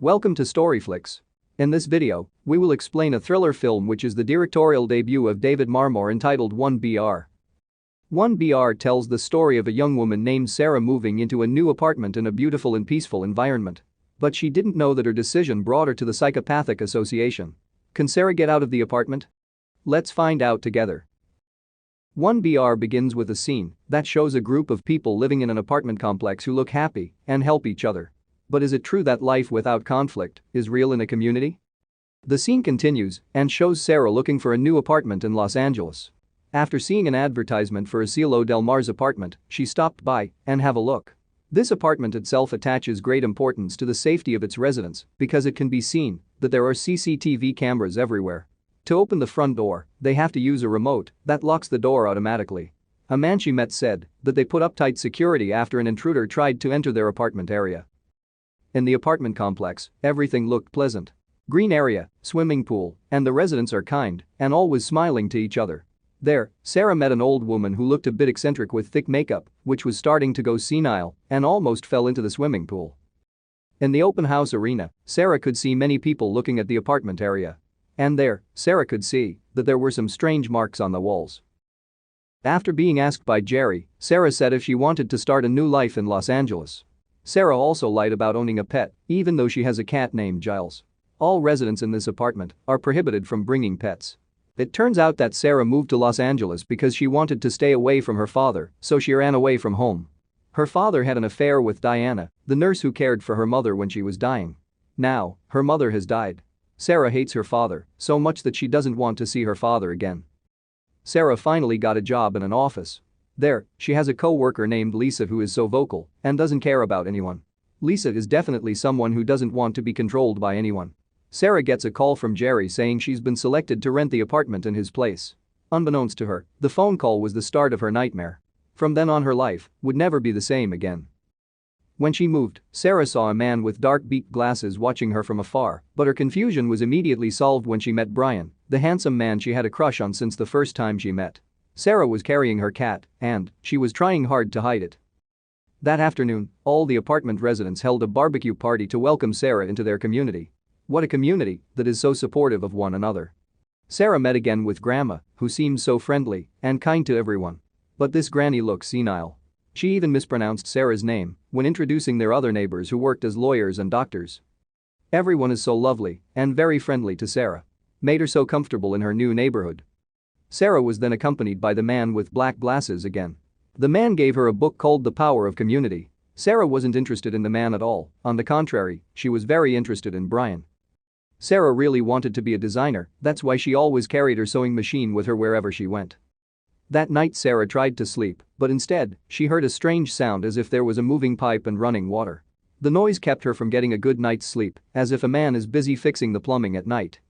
Welcome to Storyflix. In this video, we will explain a thriller film which is the directorial debut of David Marmor entitled 1BR. 1BR tells the story of a young woman named Sarah moving into a new apartment in a beautiful and peaceful environment. But she didn't know that her decision brought her to the psychopathic association. Can Sarah get out of the apartment? Let's find out together. 1BR begins with a scene that shows a group of people living in an apartment complex who look happy and help each other. But is it true that life without conflict is real in a community? The scene continues and shows Sarah looking for a new apartment in Los Angeles. After seeing an advertisement for a Cielo Del Mar's apartment, she stopped by and have a look. This apartment itself attaches great importance to the safety of its residents because it can be seen that there are CCTV cameras everywhere. To open the front door, they have to use a remote that locks the door automatically. A man she met said that they put up tight security after an intruder tried to enter their apartment area. In the apartment complex, everything looked pleasant. Green area, swimming pool, and the residents are kind and always smiling to each other. There, Sarah met an old woman who looked a bit eccentric with thick makeup, which was starting to go senile and almost fell into the swimming pool. In the open house arena, Sarah could see many people looking at the apartment area. And there, Sarah could see that there were some strange marks on the walls. After being asked by Jerry, Sarah said if she wanted to start a new life in Los Angeles. Sarah also lied about owning a pet, even though she has a cat named Giles. All residents in this apartment are prohibited from bringing pets. It turns out that Sarah moved to Los Angeles because she wanted to stay away from her father, so she ran away from home. Her father had an affair with Diana, the nurse who cared for her mother when she was dying. Now, her mother has died. Sarah hates her father so much that she doesn't want to see her father again. Sarah finally got a job in an office. There, she has a co-worker named Lisa who is so vocal and doesn't care about anyone. Lisa is definitely someone who doesn't want to be controlled by anyone. Sarah gets a call from Jerry saying she's been selected to rent the apartment in his place. Unbeknownst to her, the phone call was the start of her nightmare. From then on, her life would never be the same again. When she moved, Sarah saw a man with dark beak glasses watching her from afar, but her confusion was immediately solved when she met Brian, the handsome man she had a crush on since the first time she met. Sarah was carrying her cat, and she was trying hard to hide it. That afternoon, all the apartment residents held a barbecue party to welcome Sarah into their community. What a community that is so supportive of one another. Sarah met again with Grandma, who seemed so friendly and kind to everyone. But this granny looked senile. She even mispronounced Sarah's name when introducing their other neighbors who worked as lawyers and doctors. Everyone is so lovely and very friendly to Sarah. Made her so comfortable in her new neighborhood. Sarah was then accompanied by the man with black glasses again. The man gave her a book called The Power of Community. Sarah wasn't interested in the man at all, on the contrary, she was very interested in Brian. Sarah really wanted to be a designer, that's why she always carried her sewing machine with her wherever she went. That night Sarah tried to sleep, but instead, she heard a strange sound as if there was a moving pipe and running water. The noise kept her from getting a good night's sleep, as if a man is busy fixing the plumbing at night.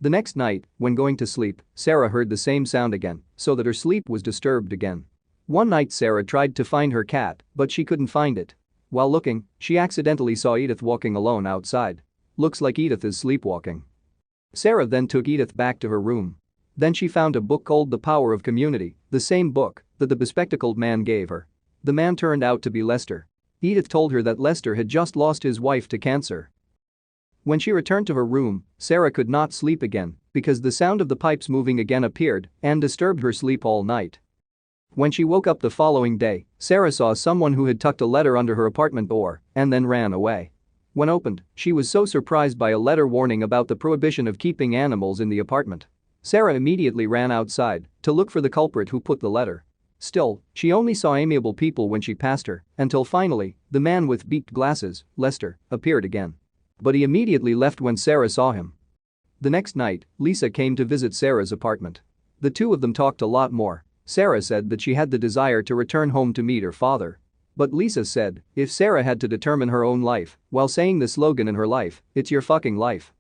The next night, when going to sleep, Sarah heard the same sound again, so that her sleep was disturbed again. One night Sarah tried to find her cat, but she couldn't find it. While looking, she accidentally saw Edith walking alone outside. Looks like Edith is sleepwalking. Sarah then took Edith back to her room. Then she found a book called The Power of Community, the same book that the bespectacled man gave her. The man turned out to be Lester. Edith told her that Lester had just lost his wife to cancer. When she returned to her room, Sarah could not sleep again because the sound of the pipes moving again appeared and disturbed her sleep all night. When she woke up the following day, Sarah saw someone who had tucked a letter under her apartment door and then ran away. When opened, she was so surprised by a letter warning about the prohibition of keeping animals in the apartment. Sarah immediately ran outside to look for the culprit who put the letter. Still, she only saw amiable people when she passed her until finally, the man with beaked glasses, Lester, appeared again. But he immediately left when Sarah saw him. The next night, Lisa came to visit Sarah's apartment. The two of them talked a lot more. Sarah said that she had the desire to return home to meet her father. But Lisa said if Sarah had to determine her own life while saying the slogan in her life, it's your fucking life.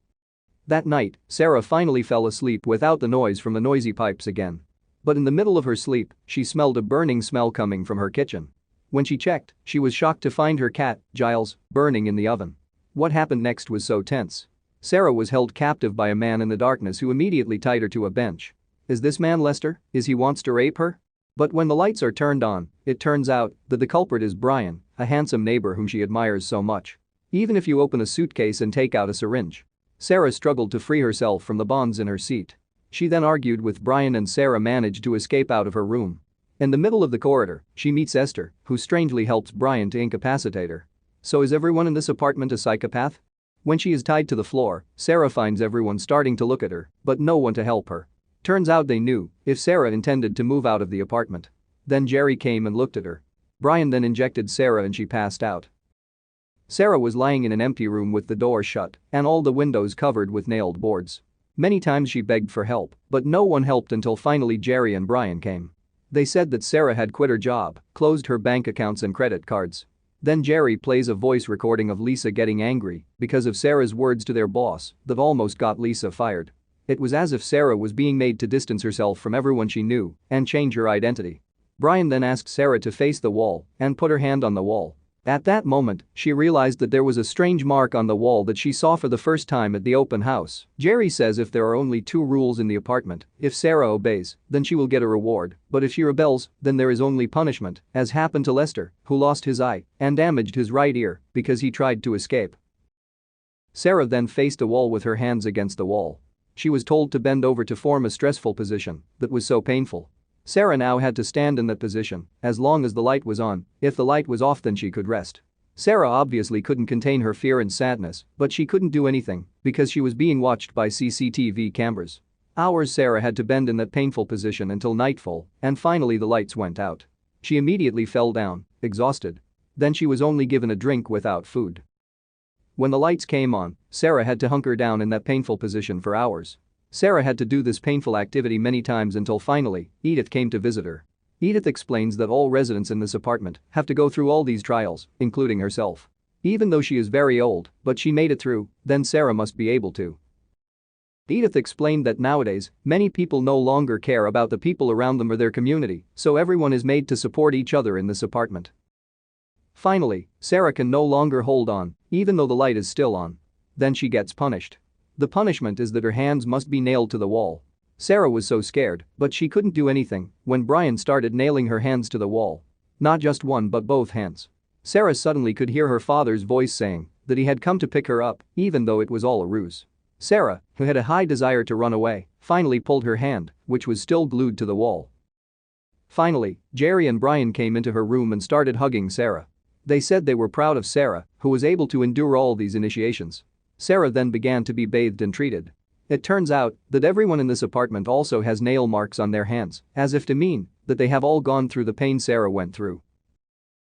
That night, Sarah finally fell asleep without the noise from the noisy pipes again. But in the middle of her sleep, she smelled a burning smell coming from her kitchen. When she checked, she was shocked to find her cat, Giles, burning in the oven. What happened next was so tense. Sarah was held captive by a man in the darkness who immediately tied her to a bench. Is this man Lester? Is he wants to rape her? But when the lights are turned on, it turns out that the culprit is Brian, a handsome neighbor whom she admires so much. Even if you open a suitcase and take out a syringe. Sarah struggled to free herself from the bonds in her seat. She then argued with Brian and Sarah managed to escape out of her room. In the middle of the corridor, she meets Esther, who strangely helps Brian to incapacitate her. So is everyone in this apartment a psychopath? When she is tied to the floor, Sarah finds everyone starting to look at her, but no one to help her. Turns out they knew if Sarah intended to move out of the apartment. Then Jerry came and looked at her. Brian then injected Sarah and she passed out. Sarah was lying in an empty room with the door shut and all the windows covered with nailed boards. Many times she begged for help, but no one helped until finally Jerry and Brian came. They said that Sarah had quit her job, closed her bank accounts and credit cards. Then Jerry plays a voice recording of Lisa getting angry because of Sarah's words to their boss that almost got Lisa fired. It was as if Sarah was being made to distance herself from everyone she knew and change her identity. Brian then asked Sarah to face the wall and put her hand on the wall. At that moment, she realized that there was a strange mark on the wall that she saw for the first time at the open house. Jerry says if there are only 2 rules in the apartment, if Sarah obeys, then she will get a reward, but if she rebels, then there is only punishment, as happened to Lester, who lost his eye and damaged his right ear because he tried to escape. Sarah then faced a wall with her hands against the wall. She was told to bend over to form a stressful position that was so painful. Sarah now had to stand in that position as long as the light was on. If the light was off, then she could rest. Sarah obviously couldn't contain her fear and sadness, but she couldn't do anything because she was being watched by CCTV cameras. Hours Sarah had to bend in that painful position until nightfall, and finally the lights went out. She immediately fell down, exhausted. Then she was only given a drink without food. When the lights came on, Sarah had to hunker down in that painful position for hours. Sarah had to do this painful activity many times until finally, Edith came to visit her. Edith explains that all residents in this apartment have to go through all these trials, including herself. Even though she is very old, but she made it through, then Sarah must be able to. Edith explained that nowadays, many people no longer care about the people around them or their community, so everyone is made to support each other in this apartment. Finally, Sarah can no longer hold on, even though the light is still on. Then she gets punished. The punishment is that her hands must be nailed to the wall. Sarah was so scared, but she couldn't do anything when Brian started nailing her hands to the wall. Not just one but both hands. Sarah suddenly could hear her father's voice saying that he had come to pick her up, even though it was all a ruse. Sarah, who had a high desire to run away, finally pulled her hand, which was still glued to the wall. Finally, Jerry and Brian came into her room and started hugging Sarah. They said they were proud of Sarah, who was able to endure all these initiations. Sarah then began to be bathed and treated. It turns out that everyone in this apartment also has nail marks on their hands, as if to mean that they have all gone through the pain Sarah went through.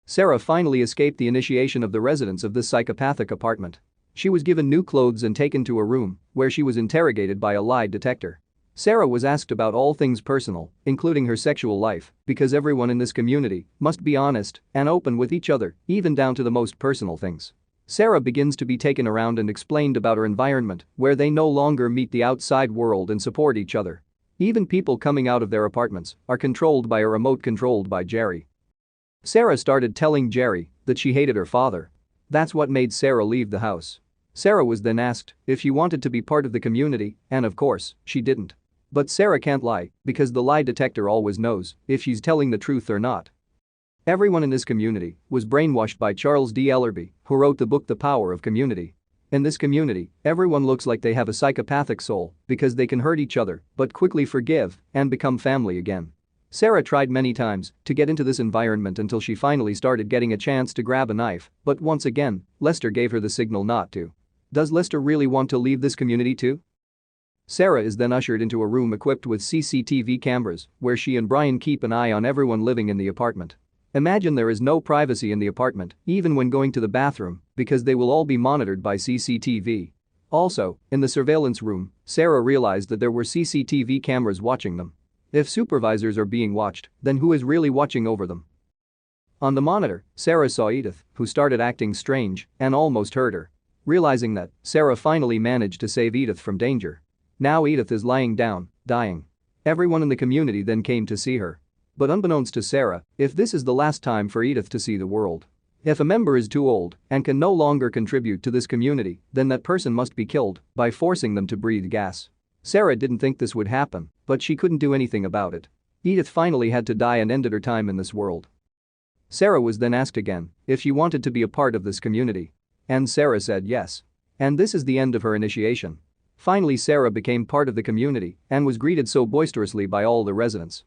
Sarah finally escaped the initiation of the residents of this psychopathic apartment. She was given new clothes and taken to a room where she was interrogated by a lie detector. Sarah was asked about all things personal, including her sexual life, because everyone in this community must be honest and open with each other, even down to the most personal things. Sarah begins to be taken around and explained about her environment, where they no longer meet the outside world and support each other. Even people coming out of their apartments are controlled by a remote controlled by Jerry. Sarah started telling Jerry that she hated her father. That's what made Sarah leave the house. Sarah was then asked if she wanted to be part of the community, and of course, she didn't. But Sarah can't lie because the lie detector always knows if she's telling the truth or not. Everyone in this community was brainwashed by Charles D. Ellerby, who wrote the book The Power of Community. In this community, everyone looks like they have a psychopathic soul because they can hurt each other but quickly forgive and become family again. Sarah tried many times to get into this environment until she finally started getting a chance to grab a knife, but once again, Lester gave her the signal not to. Does Lester really want to leave this community too? Sarah is then ushered into a room equipped with CCTV cameras where she and Brian keep an eye on everyone living in the apartment. Imagine there is no privacy in the apartment, even when going to the bathroom, because they will all be monitored by CCTV. Also, in the surveillance room, Sarah realized that there were CCTV cameras watching them. If supervisors are being watched, then who is really watching over them? On the monitor, Sarah saw Edith, who started acting strange and almost hurt her. Realizing that, Sarah finally managed to save Edith from danger. Now Edith is lying down, dying. Everyone in the community then came to see her. But unbeknownst to Sarah, if this is the last time for Edith to see the world. If a member is too old and can no longer contribute to this community, then that person must be killed by forcing them to breathe gas. Sarah didn't think this would happen, but she couldn't do anything about it. Edith finally had to die and ended her time in this world. Sarah was then asked again if she wanted to be a part of this community. And Sarah said yes. And this is the end of her initiation. Finally, Sarah became part of the community and was greeted so boisterously by all the residents.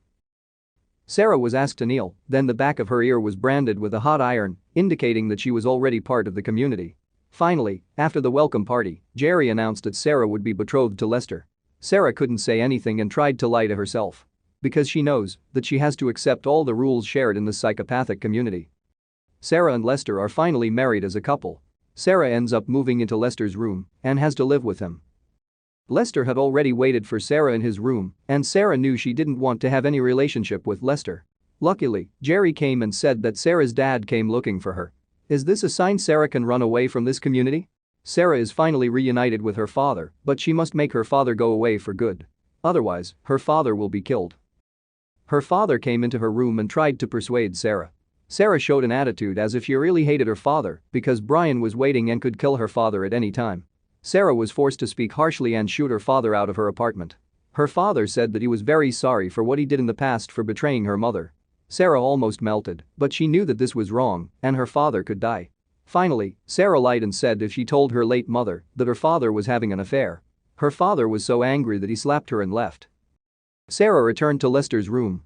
Sarah was asked to kneel, then the back of her ear was branded with a hot iron, indicating that she was already part of the community. Finally, after the welcome party, Jerry announced that Sarah would be betrothed to Lester. Sarah couldn't say anything and tried to lie to herself. Because she knows that she has to accept all the rules shared in the psychopathic community. Sarah and Lester are finally married as a couple. Sarah ends up moving into Lester's room and has to live with him. Lester had already waited for Sarah in his room, and Sarah knew she didn't want to have any relationship with Lester. Luckily, Jerry came and said that Sarah's dad came looking for her. Is this a sign Sarah can run away from this community? Sarah is finally reunited with her father, but she must make her father go away for good. Otherwise, her father will be killed. Her father came into her room and tried to persuade Sarah. Sarah showed an attitude as if she really hated her father because Brian was waiting and could kill her father at any time. Sarah was forced to speak harshly and shoot her father out of her apartment. Her father said that he was very sorry for what he did in the past for betraying her mother. Sarah almost melted, but she knew that this was wrong and her father could die. Finally, Sarah lied and said if she told her late mother that her father was having an affair. Her father was so angry that he slapped her and left. Sarah returned to Lester's room.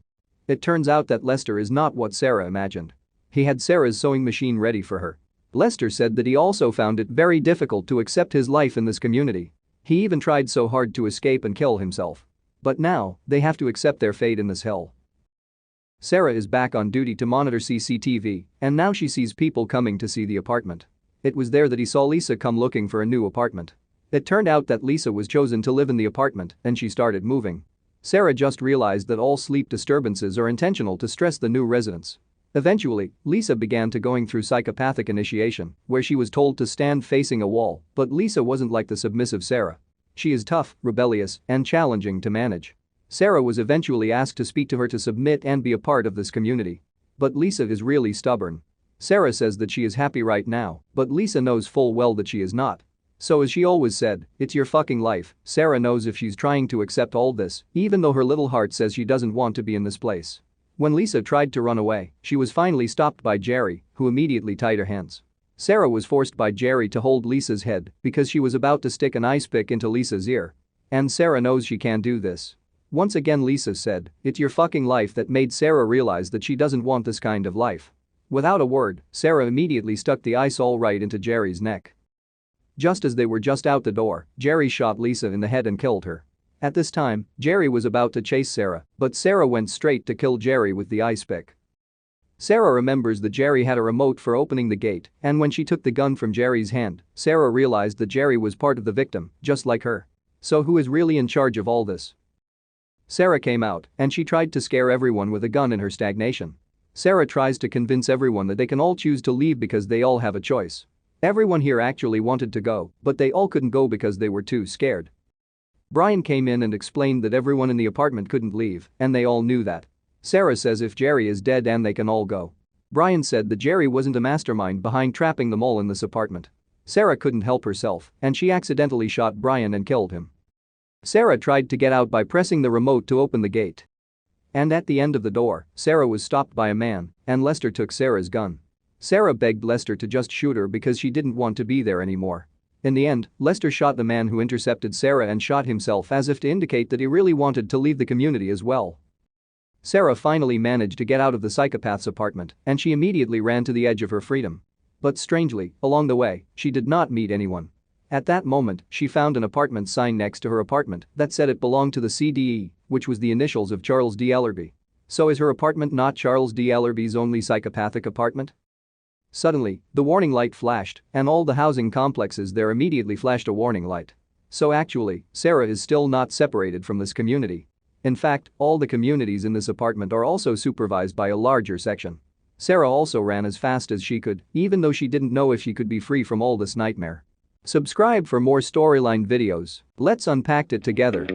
It turns out that Lester is not what Sarah imagined. He had Sarah's sewing machine ready for her. Lester said that he also found it very difficult to accept his life in this community. He even tried so hard to escape and kill himself. But now, they have to accept their fate in this hell. Sarah is back on duty to monitor CCTV, and now she sees people coming to see the apartment. It was there that he saw Lisa come looking for a new apartment. It turned out that Lisa was chosen to live in the apartment and she started moving. Sarah just realized that all sleep disturbances are intentional to stress the new residents. Eventually, Lisa began to going through psychopathic initiation, where she was told to stand facing a wall, but Lisa wasn't like the submissive Sarah. She is tough, rebellious, and challenging to manage. Sarah was eventually asked to speak to her to submit and be a part of this community. But Lisa is really stubborn. Sarah says that she is happy right now, but Lisa knows full well that she is not. So as she always said, it's your fucking life. Sarah knows if she's trying to accept all this, even though her little heart says she doesn't want to be in this place. When Lisa tried to run away, she was finally stopped by Jerry, who immediately tied her hands. Sarah was forced by Jerry to hold Lisa's head because she was about to stick an ice pick into Lisa's ear. And Sarah knows she can't do this. Once again Lisa said, it's your fucking life that made Sarah realize that she doesn't want this kind of life. Without a word, Sarah immediately stuck the ice all right into Jerry's neck. Just as they were just out the door, Jerry shot Lisa in the head and killed her. At this time, Jerry was about to chase Sarah, but Sarah went straight to kill Jerry with the ice pick. Sarah remembers that Jerry had a remote for opening the gate, and when she took the gun from Jerry's hand, Sarah realized that Jerry was part of the victim, just like her. So who is really in charge of all this? Sarah came out, and she tried to scare everyone with a gun in her stagnation. Sarah tries to convince everyone that they can all choose to leave because they all have a choice. Everyone here actually wanted to go, but they all couldn't go because they were too scared. Brian came in and explained that everyone in the apartment couldn't leave, and they all knew that. Sarah says if Jerry is dead and they can all go. Brian said that Jerry wasn't a mastermind behind trapping them all in this apartment. Sarah couldn't help herself, and she accidentally shot Brian and killed him. Sarah tried to get out by pressing the remote to open the gate. And at the end of the door, Sarah was stopped by a man, and Lester took Sarah's gun. Sarah begged Lester to just shoot her because she didn't want to be there anymore. In the end, Lester shot the man who intercepted Sarah and shot himself as if to indicate that he really wanted to leave the community as well. Sarah finally managed to get out of the psychopath's apartment, and she immediately ran to the edge of her freedom. But strangely, along the way, she did not meet anyone. At that moment, she found an apartment sign next to her apartment that said it belonged to the CDE, which was the initials of Charles D. Ellerby. So is her apartment not Charles D. Ellerby's only psychopathic apartment? Suddenly, the warning light flashed, and all the housing complexes there immediately flashed a warning light. So actually, Sarah is still not separated from this community. In fact, all the communities in this apartment are also supervised by a larger section. Sarah also ran as fast as she could, even though she didn't know if she could be free from all this nightmare. Subscribe for more storyline videos. Let's unpack it together.